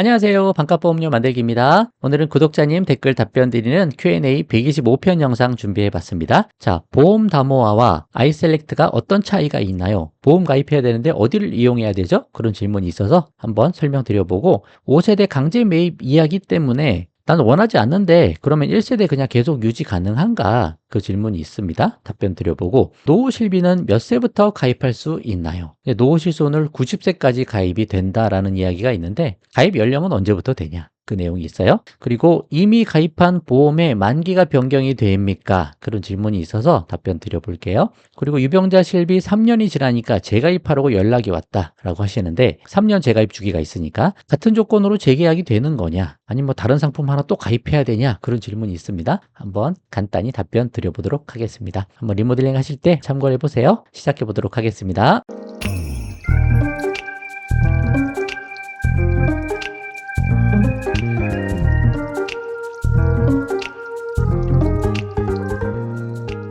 안녕하세요. 반값보험료 만들기입니다. 오늘은 구독자님 댓글 답변 드리는 Q&A 125편 영상 준비해 봤습니다. 자, 보험 담보화와 아이셀렉트가 어떤 차이가 있나요? 보험 가입해야 되는데 어디를 이용해야 되죠? 그런 질문이 있어서 한번 설명드려보고 5세대 강제 매입 이야기 때문에 난 원하지 않는데 그러면 1세대 그냥 계속 유지 가능한가? 그 질문이 있습니다. 답변 드려보고 노후 실비는 몇 세부터 가입할 수 있나요? 노후 실손을 90세까지 가입이 된다라는 이야기가 있는데 가입 연령은 언제부터 되냐? 그 내용이 있어요. 그리고 이미 가입한 보험의 만기가 변경이 됩니까? 그런 질문이 있어서 답변 드려볼게요. 그리고 유병자 실비 3년이 지나니까 재가입하라고 연락이 왔다라고 하시는데 3년 재가입 주기가 있으니까 같은 조건으로 재계약이 되는 거냐? 아니면 뭐 다른 상품 하나 또 가입해야 되냐? 그런 질문이 있습니다. 한번 간단히 답변 드려보도록 하겠습니다. 한번 리모델링 하실 때 참고해 보세요. 시작해 보도록 하겠습니다.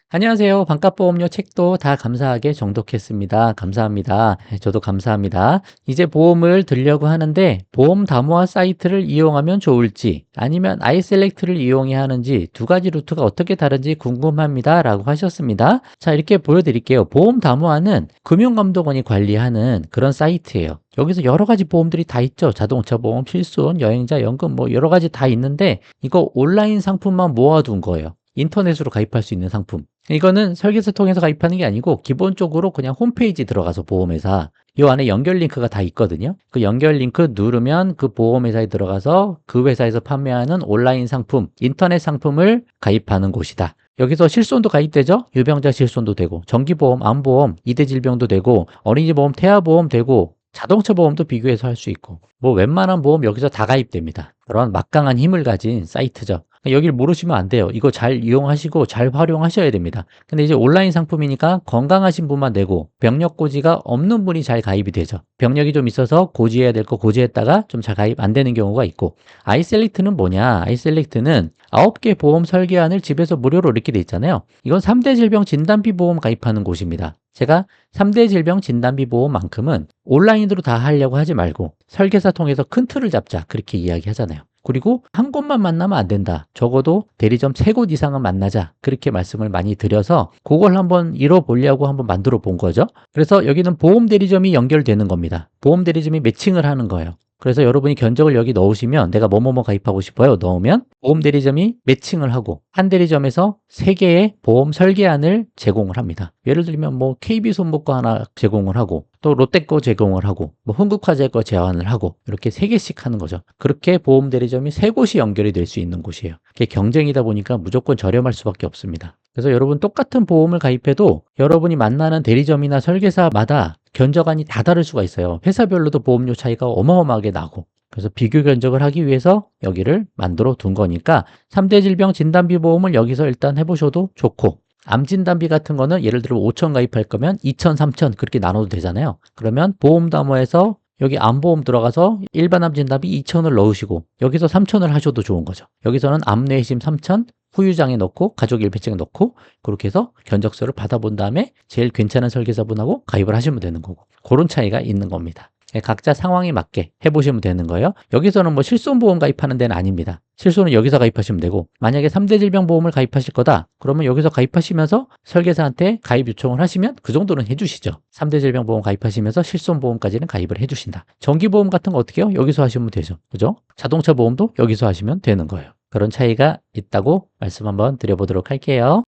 안녕하세요. 반값보험료 책도 다 감사하게 정독했습니다. 감사합니다. 저도 감사합니다. 이제 보험을 들려고 하는데 보험 담보화 사이트를 이용하면 좋을지 아니면 아이셀렉트를 이용해야 하는지 두 가지 루트가 어떻게 다른지 궁금합니다. 라고 하셨습니다. 자, 이렇게 보여드릴게요. 보험 담보화는 금융감독원이 관리하는 그런 사이트예요. 여기서 여러 가지 보험들이 다 있죠. 자동차 보험, 실손, 여행자, 연금 뭐 여러 가지 다 있는데 이거 온라인 상품만 모아둔 거예요. 인터넷으로 가입할 수 있는 상품. 이거는 설계서 통해서 가입하는 게 아니고 기본적으로 그냥 홈페이지 들어가서 보험회사 이 안에 연결 링크가 다 있거든요. 그 연결 링크 누르면 그 보험회사에 들어가서 그 회사에서 판매하는 온라인 상품, 인터넷 상품을 가입하는 곳이다. 여기서 실손도 가입되죠? 유병자 실손도 되고 정기보험, 암보험, 이대질병도 되고 어린이보험, 태아보험 되고 자동차 보험도 비교해서 할 수 있고 뭐 웬만한 보험 여기서 다 가입됩니다. 그런 막강한 힘을 가진 사이트죠. 여기를 모르시면 안 돼요. 이거 잘 이용하시고 잘 활용하셔야 됩니다. 근데 이제 온라인 상품이니까 건강하신 분만 내고 병력 고지가 없는 분이 잘 가입이 되죠. 병력이 좀 있어서 고지해야 될 거 고지했다가 좀 잘 가입 안 되는 경우가 있고 아이셀렉트는 뭐냐? 아이셀렉트는 9개 보험 설계안을 집에서 무료로 이렇게 돼 있잖아요. 이건 3대 질병 진단비 보험 가입하는 곳입니다. 제가 3대 질병 진단비 보험만큼은 온라인으로 다 하려고 하지 말고 설계사 통해서 큰 틀을 잡자 그렇게 이야기하잖아요. 그리고 한 곳만 만나면 안 된다. 적어도 대리점 3곳 이상은 만나자. 그렇게 말씀을 많이 드려서 그걸 한번 이뤄보려고 한번 만들어 본 거죠. 그래서 여기는 보험 대리점이 연결되는 겁니다. 보험 대리점이 매칭을 하는 거예요. 그래서 여러분이 견적을 여기 넣으시면 내가 뭐뭐뭐 가입하고 싶어요. 넣으면 보험 대리점이 매칭을 하고 한 대리점에서 3개의 보험 설계안을 제공을 합니다. 예를 들면 뭐 KB손목 거 하나 제공을 하고 또 롯데 거 제공을 하고 뭐 흥국화재 거 제안을 하고 이렇게 3개씩 하는 거죠. 그렇게 보험 대리점이 3곳이 연결이 될 수 있는 곳이에요. 그게 경쟁이다 보니까 무조건 저렴할 수밖에 없습니다. 그래서 여러분 똑같은 보험을 가입해도 여러분이 만나는 대리점이나 설계사마다 견적안이 다 다를 수가 있어요. 회사별로도 보험료 차이가 어마어마하게 나고 그래서 비교 견적을 하기 위해서 여기를 만들어 둔 거니까 3대 질병 진단비 보험을 여기서 일단 해보셔도 좋고 암 진단비 같은 거는 예를 들어 5천 가입할 거면 2천, 3천 그렇게 나눠도 되잖아요. 그러면 보험 담보에서 여기 암보험 들어가서 일반 암 진단비 2천을 넣으시고 여기서 3천을 하셔도 좋은 거죠. 여기서는 암내심 3천, 후유장에 넣고 가족 일패증에 넣고 그렇게 해서 견적서를 받아본 다음에 제일 괜찮은 설계사분하고 가입을 하시면 되는 거고 그런 차이가 있는 겁니다. 각자 상황에 맞게 해보시면 되는 거예요. 여기서는 뭐 실손보험 가입하는 데는 아닙니다. 실손은 여기서 가입하시면 되고 만약에 3대 질병보험을 가입하실 거다 그러면 여기서 가입하시면서 설계사한테 가입 요청을 하시면 그 정도는 해주시죠. 3대 질병보험 가입하시면서 실손보험까지는 가입을 해주신다. 정기보험 같은 거 어떻게 해요? 여기서 하시면 되죠. 그죠? 자동차 보험도 여기서 하시면 되는 거예요. 그런 차이가 있다고 말씀 한번 드려보도록 할게요.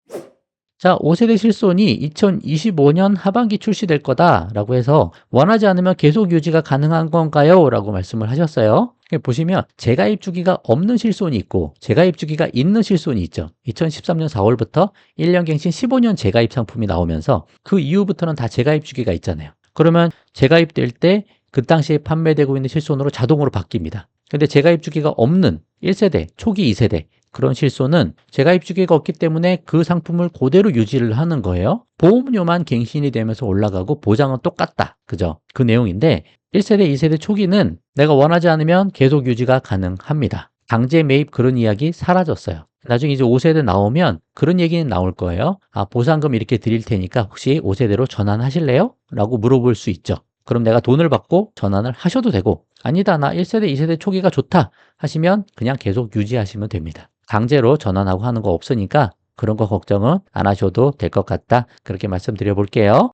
자, 5세대 실손이 2025년 하반기 출시될 거다라고 해서 원하지 않으면 계속 유지가 가능한 건가요? 라고 말씀을 하셨어요. 보시면 재가입 주기가 없는 실손이 있고 재가입 주기가 있는 실손이 있죠. 2013년 4월부터 1년 갱신 15년 재가입 상품이 나오면서 그 이후부터는 다 재가입 주기가 있잖아요. 그러면 재가입될 때 그 당시에 판매되고 있는 실손으로 자동으로 바뀝니다. 근데 재가입 주기가 없는 1세대, 초기 2세대 그런 실손은 재가입 주기가 없기 때문에 그 상품을 그대로 유지를 하는 거예요. 보험료만 갱신이 되면서 올라가고 보장은 똑같다. 그죠? 그 내용인데 1세대, 2세대 초기는 내가 원하지 않으면 계속 유지가 가능합니다. 강제 매입 그런 이야기 사라졌어요. 나중에 이제 5세대 나오면 그런 얘기는 나올 거예요. 아, 보상금 이렇게 드릴 테니까 혹시 5세대로 전환하실래요? 라고 물어볼 수 있죠. 그럼 내가 돈을 받고 전환을 하셔도 되고, 아니다, 나 1세대, 2세대 초기가 좋다 하시면 그냥 계속 유지하시면 됩니다. 강제로 전환하고 하는 거 없으니까 그런 거 걱정은 안 하셔도 될 것 같다. 그렇게 말씀드려 볼게요.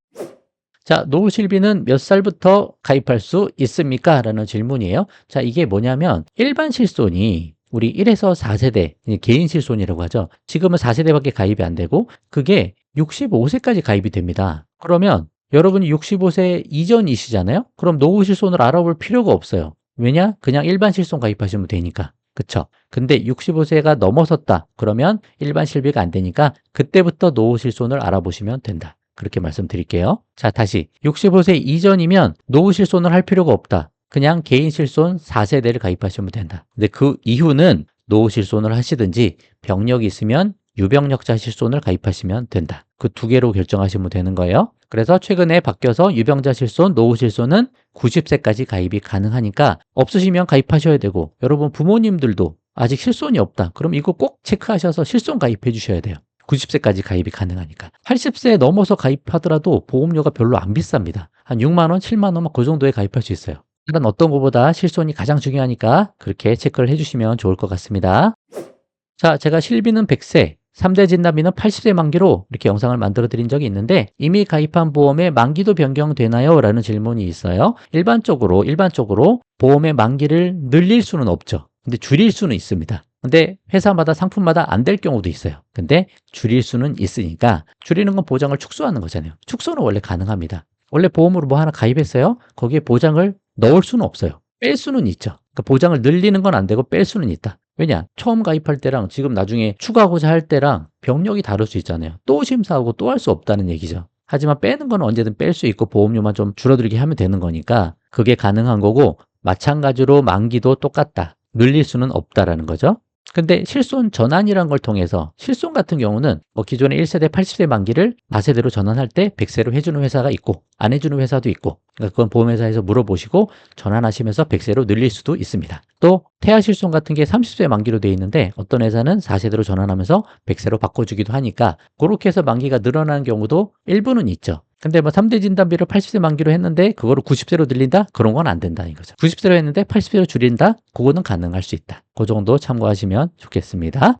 자, 노후 실비는 몇 살부터 가입할 수 있습니까? 라는 질문이에요. 자, 이게 뭐냐면 일반 실손이 우리 1에서 4세대, 개인 실손이라고 하죠. 지금은 4세대밖에 가입이 안 되고 그게 65세까지 가입이 됩니다. 그러면 여러분이 65세 이전이시잖아요? 그럼 노후 실손을 알아볼 필요가 없어요. 왜냐? 그냥 일반 실손 가입하시면 되니까. 그쵸? 근데 65세가 넘어섰다. 그러면 일반 실비가 안 되니까 그때부터 노후 실손을 알아보시면 된다. 그렇게 말씀드릴게요. 자, 다시 65세 이전이면 노후 실손을 할 필요가 없다. 그냥 개인 실손 4세대를 가입하시면 된다. 근데 그 이후는 노후 실손을 하시든지 병력이 있으면 유병력자 실손을 가입하시면 된다. 그 두 개로 결정하시면 되는 거예요. 그래서 최근에 바뀌어서 유병자 실손, 노후 실손은 90세까지 가입이 가능하니까 없으시면 가입하셔야 되고, 여러분 부모님들도 아직 실손이 없다. 그럼 이거 꼭 체크하셔서 실손 가입해 주셔야 돼요. 90세까지 가입이 가능하니까. 80세 넘어서 가입하더라도 보험료가 별로 안 비쌉니다. 한 6만 원, 7만 원, 그 정도에 가입할 수 있어요. 일단 어떤 것보다 실손이 가장 중요하니까 그렇게 체크를 해주시면 좋을 것 같습니다. 자, 제가 실비는 100세, 3대 진단비는 80세 만기로 이렇게 영상을 만들어 드린 적이 있는데 이미 가입한 보험의 만기도 변경되나요? 라는 질문이 있어요. 일반적으로 보험의 만기를 늘릴 수는 없죠. 근데 줄일 수는 있습니다. 근데 회사마다 상품마다 안 될 경우도 있어요. 근데 줄일 수는 있으니까 줄이는 건 보장을 축소하는 거잖아요. 축소는 원래 가능합니다. 원래 보험으로 뭐 하나 가입했어요? 거기에 보장을 넣을 수는 없어요. 뺄 수는 있죠. 그러니까 보장을 늘리는 건 안 되고 뺄 수는 있다. 왜냐? 처음 가입할 때랑 지금 나중에 추가하고자 할 때랑 병력이 다를 수 있잖아요. 또 심사하고 또 할 수 없다는 얘기죠. 하지만 빼는 건 언제든 뺄 수 있고 보험료만 좀 줄어들게 하면 되는 거니까 그게 가능한 거고 마찬가지로 만기도 똑같다. 늘릴 수는 없다라는 거죠. 근데 실손 전환이란 걸 통해서 실손 같은 경우는 뭐 기존의 1세대 80세 만기를 4세대로 전환할 때 100세로 해주는 회사가 있고 안 해주는 회사도 있고 그러니까 그건 보험회사에서 물어보시고 전환하시면서 100세로 늘릴 수도 있습니다. 또 태아 실손 같은 게 30세 만기로 돼 있는데 어떤 회사는 4세대로 전환하면서 100세로 바꿔주기도 하니까 그렇게 해서 만기가 늘어나는 경우도 일부는 있죠. 근데 뭐 3대 진단비를 80세 만기로 했는데 그거를 90세로 늘린다? 그런 건 안 된다는 거죠. 90세로 했는데 80세로 줄인다? 그거는 가능할 수 있다. 그 정도 참고하시면 좋겠습니다.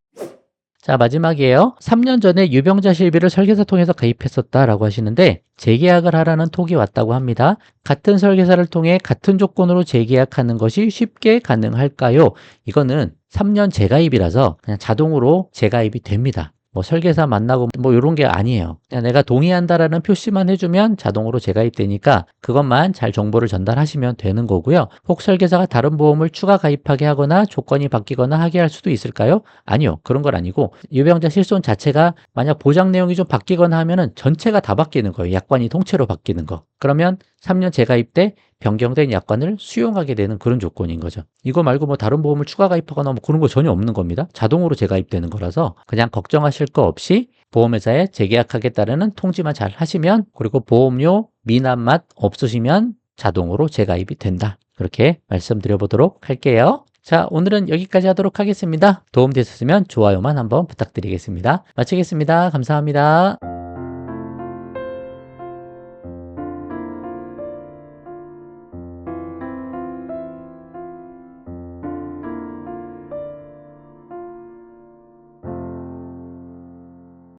자, 마지막이에요. 3년 전에 유병자 실비를 설계사 통해서 가입했었다라고 하시는데 재계약을 하라는 톡이 왔다고 합니다. 같은 설계사를 통해 같은 조건으로 재계약하는 것이 쉽게 가능할까요? 이거는 3년 재가입이라서 그냥 자동으로 재가입이 됩니다. 뭐 설계사 만나고 뭐 이런 게 아니에요. 그냥 내가 동의한다라는 표시만 해주면 자동으로 재가입되니까 그것만 잘 정보를 전달하시면 되는 거고요. 혹 설계사가 다른 보험을 추가 가입하게 하거나 조건이 바뀌거나 하게 할 수도 있을까요? 아니요. 그런 건 아니고 유병자 실손 자체가 만약 보장 내용이 좀 바뀌거나 하면은 전체가 다 바뀌는 거예요. 약관이 통째로 바뀌는 거. 그러면 3년 재가입 때 변경된 약관을 수용하게 되는 그런 조건인 거죠. 이거 말고 뭐 다른 보험을 추가 가입하거나 뭐 그런 거 전혀 없는 겁니다. 자동으로 재가입되는 거라서 그냥 걱정하실 거 없이 보험회사에 재계약하겠다는 통지만 잘 하시면 그리고 보험료 미납 맛 없으시면 자동으로 재가입이 된다. 그렇게 말씀드려 보도록 할게요. 자, 오늘은 여기까지 하도록 하겠습니다. 도움되셨으면 좋아요만 한번 부탁드리겠습니다. 마치겠습니다. 감사합니다.